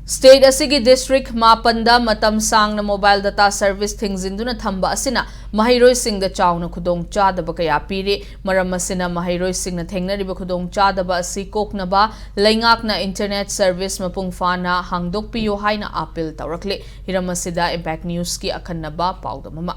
State asigi district mapanda matam sangna mobile data service thingzinduna thamba asina Maheiroi-Singda chawna khudong chadaba kaya piri maram asina Maheiroi-Singna thengnariba khudong chadaba asi koknaba laingakna internet service mapung fana hangdokpiyo haina appeal tawrakle hiram asida Impact News ki akhannaba paudamama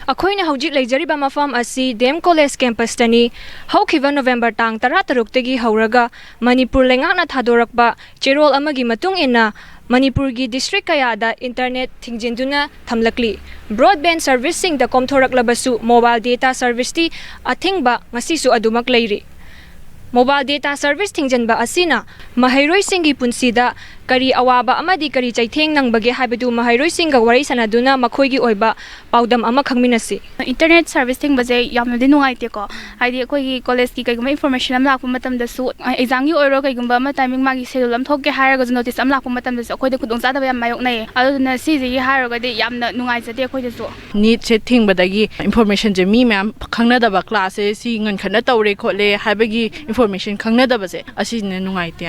अखोइना हौजिक लेजरिबा मफम असि dam college campus तनी हौखिबा नवंबर तांग 13 तगी हौरगा मणिपुर लेंगाना थादोरकबा चेरोल अमगी मतुंग इना मणिपुर की district कयादा internet थिंगजिंदुना थमलकली broadband servicing द कोमथोरकलबसु mobile data service ती अथिंगबा ngasisu adumak leiri mobile data service थिंगजनबा असिना Maheiroi-Singgi पुंसीदा करी अवाबा अमदी करी चैथेंग नंगबगे हाबिदु Maheiroi-Singga वरी सनादुना मखोइगी ओइबा पाउदम अमा खंगमिनसी इंटरनेट सर्विस थिंगबजे यामनदि नुंगाइतेको हाइदि अखोइगी कॉलेज की कइगुम इंफॉर्मेशन अम लाकु मतमदसु एग्जाम की ओइरो कइगुम अमा टाइमिंग मागी शेड्यूल अम थोके हायरगा नोटिस अम लाकु मतमदसु अखोइदे खुदोंग चादबा याम मायोकनाय अदुना सिजि हायरगादि यामना नुंगाइजदे अखोइदसु नीट से थिंगबदगी इंफॉर्मेशन जे मी मैम खंगनदबा क्लास से सी ngनखना तौरे खोले हाइबगी इंफॉर्मेशन खंगनदबसे असिने नुंगाइते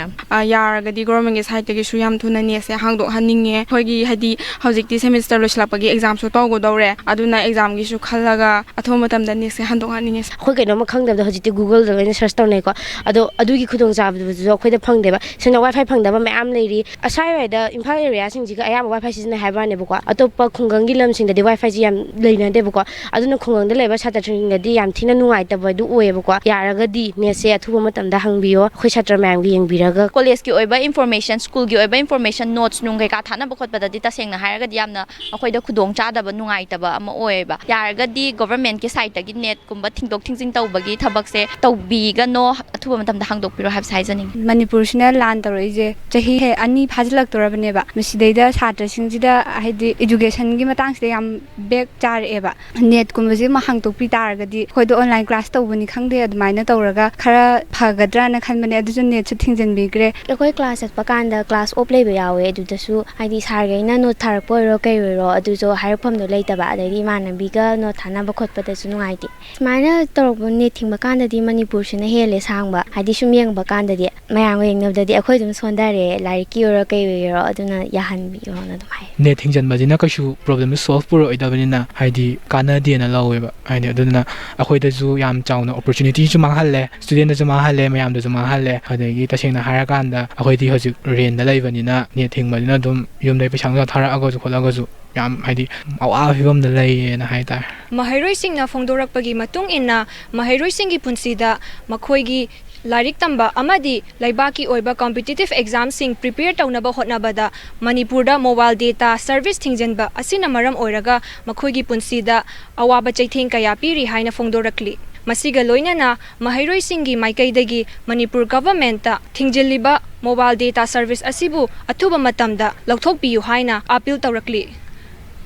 यारगदि गवर्नमेंट के साइड के सुयाम थुना नेसे हांगदो हनिंगे होगी हदि हौजिकति सेमेस्टर लोसलापगी एग्जाम सो तौगो दौरे अदुना एग्जाम की सु खलगा अथो मतमदा नेसे हांदो हनिंगे खो केनो खंगदब हौजिकति गूगल दो सर्च तौनेको अदो अदुगी खुदोंग चाबदु अखोइदा फंगदेबा सिना वाईफाई फंगदबा मैम लेरी असाइवाइदा इम्फाल एरिया सिंजिगा अयाम वाईफाई सिजने हाइबानेबको अतोपा खुंगंगी लमसिंगदि वाईफाई जी याम लेनादेबको अदुना खुंगंगदा लेबा साताट्रिंगदि याम थिना नुंगाइतबदु ओयेबको यारगदि नेसे अथुबा मतमदा हंगबियो खै छात्र मैम गी यंगबिरागा कॉलेज की ओइबा इंफॉर्मेशन स्कूल की ओइबा इंफॉर्मेशन नोट्स नुंगै का थाना बखोतबदि तसेंगना हायरगदि यामना अखोइदा खुदोंग चादबा नुंगाइतबा अमा ओयेबा यारगदि गवर्नमेंट के साइड तगी नेट कुंबा थिंगदोक थिंजिंग तौबगी थबकसे तौबीगनो अथुबा मतमदा हांगदोकपिरो हाब साइजनिंग मणिपुर सिना लान तौरइजे चही हे अनि फाजिलक तोरबनेबा मसिदैदा छात्रसिंगजिदा हाइदि एजुकेशन की मतंगसिदा याम बेक चारेबा नेट कुंबजे मा हांगदोकपि तारगदि खोइदो ऑनलाइन क्लास तौबनि खंगदे अदमाइना तौरगा खरा फगद्राना खनबने अदुजु नेट सु थिंजनबिग्रे अखोइ क्लास अटपा कांदा क्लास ऑफ लेबे यावे अदुदसु हाइदि सारगैना नोट थारकपोरो कैरो अदुजो हायरफमदो लेतबा अदैदि मानबिगा नोट थानाबा खोतपदसु नुंगाइति स्माइना तौरबो नेट थिंबा कांदादि मणिपुर सिना हेले सांगबा हाइदि सुम येंगबा कांदादि मयांग येंगनबदि अखोइ दुम सोंदारे लाइकी ओरो कैरो अदुना याहनबियो ना दुम हाय नेट थिंजनबदिना कैसु प्रॉब्लम सॉल्व पुरो ओइदबनिना हाइदि कानादेना लावेबा हाइदि अदुना अखोइदजु याम चाउना अपॉर्चुनिटी जु मांगहल्ले स्टूडेंट जु मांगहल्ले मयामदजु मांगहल्ले अदगी तसेंगना हायरकांदा अखोइदि हजि रेन दा लैबनिना नेट थिंगबदिना दुम युमदै पैसा थारागजु खोलागजु याम हाइदि अवा फिबमदा लैयेना हाइता Maheiroi-Singna फोंदोरकपगी मतुंग इन्ना Maheiroi-Singgi पुंसीदा मखोइगी लारिक तंबा अमदी लाइबाकी ओइबा कॉम्पिटिटिव एग्जाम सिंग प्रिपेयर तौनबा होटनाबदा मणिपुरदा मोबाइल डेटा सर्विस थिंगजनबा असिना मरम ओइरगा मखोइगी पुंसीदा अवाबा चैथेंग कया पिरि हाइना फोंदोरकली मसिगा लोइनाना Maheiroi-Singgi माइकैदगी मणिपुर गवर्नमेंट थिंगजिलिबा मोबाइल डेटा सर्विस असिबु अथुबा मतमदा लौथोकपियु हाइना अपील तौरकली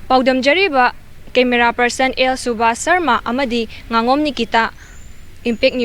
पाउदम जरीबा camera person L Subhash Sharma अमदी nganगom nikita Impact News